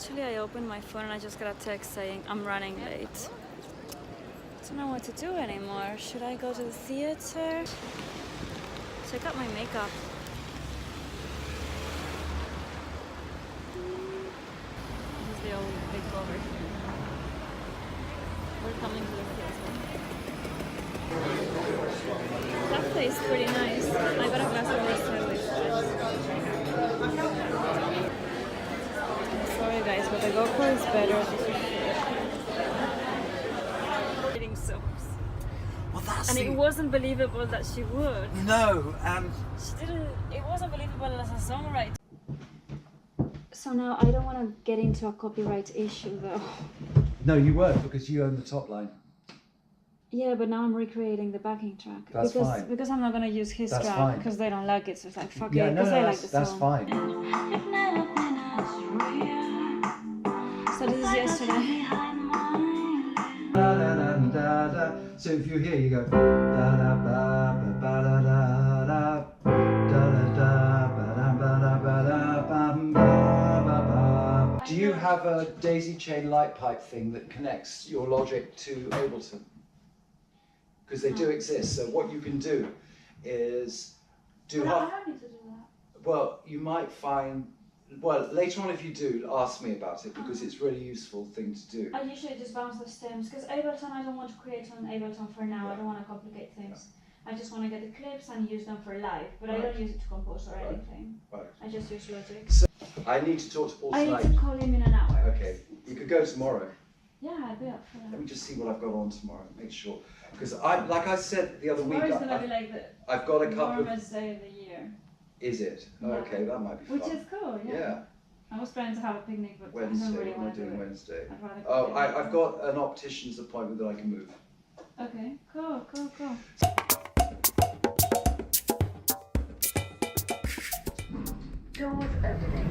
Actually, I opened my phone and I just got a text saying I'm running late. I don't know what to do anymore. Should I go to the theater? Check out my makeup. This is the old big over here. We're coming to the theater. That place is pretty nice. I got a glass of water with it. Sorry guys, but the GoPro is better. Eating soaps. Well, that's and it wasn't believable that she would. No, and she didn't. It wasn't believable as a songwriter. So now I don't want to get into a copyright issue though. No, you weren't, because you own the top line. Yeah, but now I'm recreating the backing track. That's fine. Because I'm not going to use his That's track because they don't like it. So it's like, fuck yeah, it, no, because I like the song. That's fine. So this is yesterday. So if you're here, you go da da ba ba ba da da da da da ba ba ba ba. Do you have a daisy chain light pipe thing that connects your Logic to Ableton? Because they do exist. So what you can do is do half. I don't need to do that. Well, you might find. Well, later on, if you do, ask me about it because it's a really useful thing to do. I usually just bounce the stems because Ableton, I don't want to create on Ableton for now. I don't want to complicate things. I just want to get the clips and use them for live, but I don't use it to compose or anything. Right. I just use Logic. So I need to talk to Paul tonight. I need to call him in an hour. Okay, you could go tomorrow. Yeah, I'd be up for that. Let me just see what I've got on tomorrow. Make sure, because like I said the other week, Tomorrow's gonna be like the I've got a couple of. warmest day of the year. Is it? Yeah. Okay, that might be fun. Which is cool. Yeah. I was planning to have a picnic, but I Wednesday. don't really What am I want to do doing it. Wednesday? I'd rather Oh, cook I've got an optician's appointment that I can move. Okay, cool. Doors opening.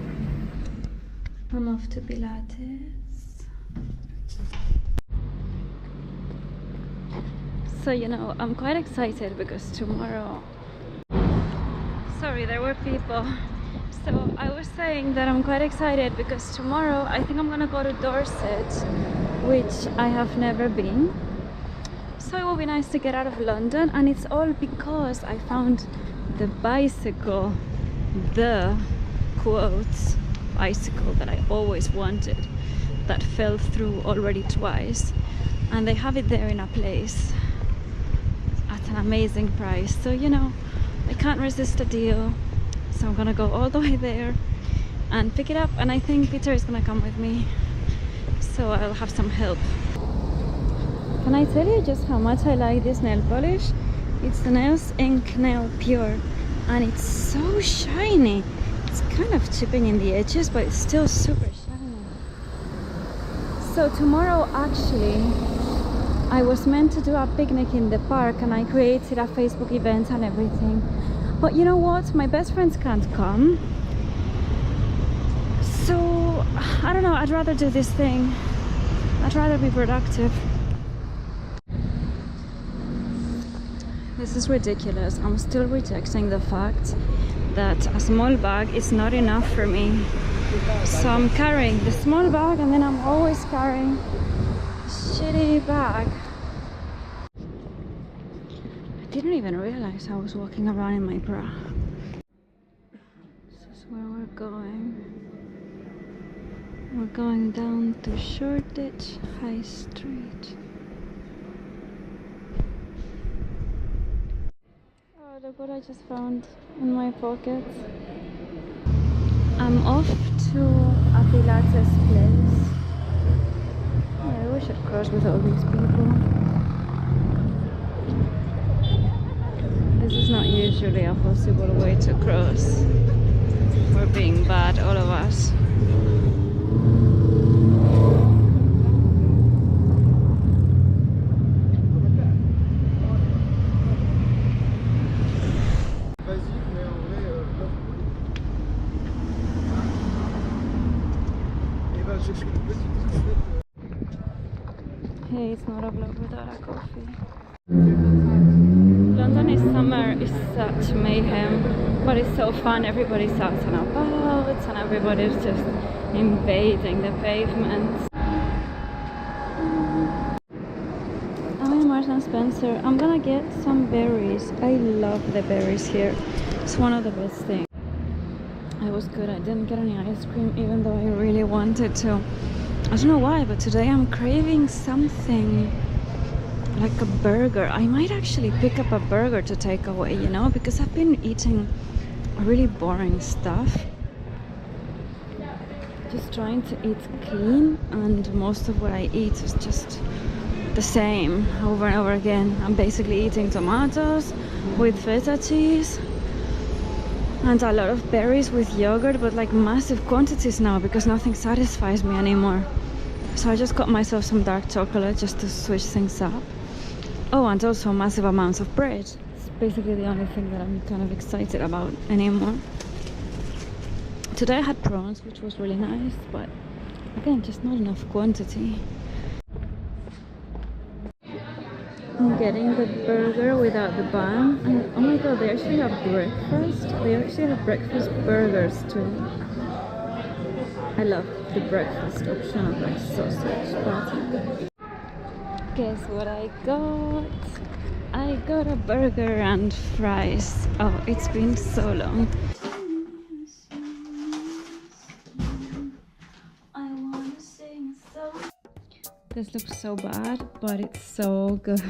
I'm off to Pilates. So, I'm quite excited because tomorrow... Sorry, there were people. So I was saying that I'm quite excited because tomorrow I think I'm gonna go to Dorset, which I have never been. So it will be nice to get out of London, and it's all because I found the bicycle, the quotes bicycle that I always wanted, that fell through already twice, and they have it there in a place at an amazing price. So I can't resist a deal. So I'm gonna go all the way there and pick it up, and I think Peter is gonna come with me, so I'll have some help. Can I tell you just how much I like this nail polish? It's the Nails Inc NailPure, and it's so shiny. It's kind of chipping in the edges, but it's still super shiny. So tomorrow, actually, I was meant to do a picnic in the park, and I created a Facebook event and everything. But you know what? My best friends can't come. So, I don't know, I'd rather do this thing. I'd rather be productive. This is ridiculous. I'm still rejecting the fact that a small bag is not enough for me. So I'm carrying the small bag, and then I'm always carrying a shitty bag. I didn't even realize I was walking around in my bra. This is where we're going. We're going down to Shoreditch High Street. Oh, look what I just found in my pocket. I'm off to a Pilates place. Yeah, we should cross with all these people. This is not usually a possible way to cross. We're being bad, all of us. Hey, it's not a vlog without a coffee. London in summer is such mayhem, but it's so fun. Everybody's out and about, and everybody's just invading the pavement. I'm in Marks and Spencer. I'm gonna get some berries. I love the berries here. It's one of the best things. I was good. I didn't get any ice cream even though I really wanted to. I don't know why, but today I'm craving something like a burger. I might actually pick up a burger to take away, you know, because I've been eating really boring stuff. Just trying to eat clean, and most of what I eat is just the same over and over again. I'm basically eating tomatoes with feta cheese and a lot of berries with yogurt, but like massive quantities now because nothing satisfies me anymore. So I just got myself some dark chocolate just to switch things up. Oh, and also massive amounts of bread. It's basically the only thing that I'm kind of excited about anymore. Today I had prawns, which was really nice, but again, just not enough quantity. I'm getting the burger without the bun, and oh my god, they actually have breakfast. They actually have breakfast burgers too. I love the breakfast option of like sausage patty. Guess what I got? I got a burger and fries. Oh, it's been so long. This looks so bad, but it's so good.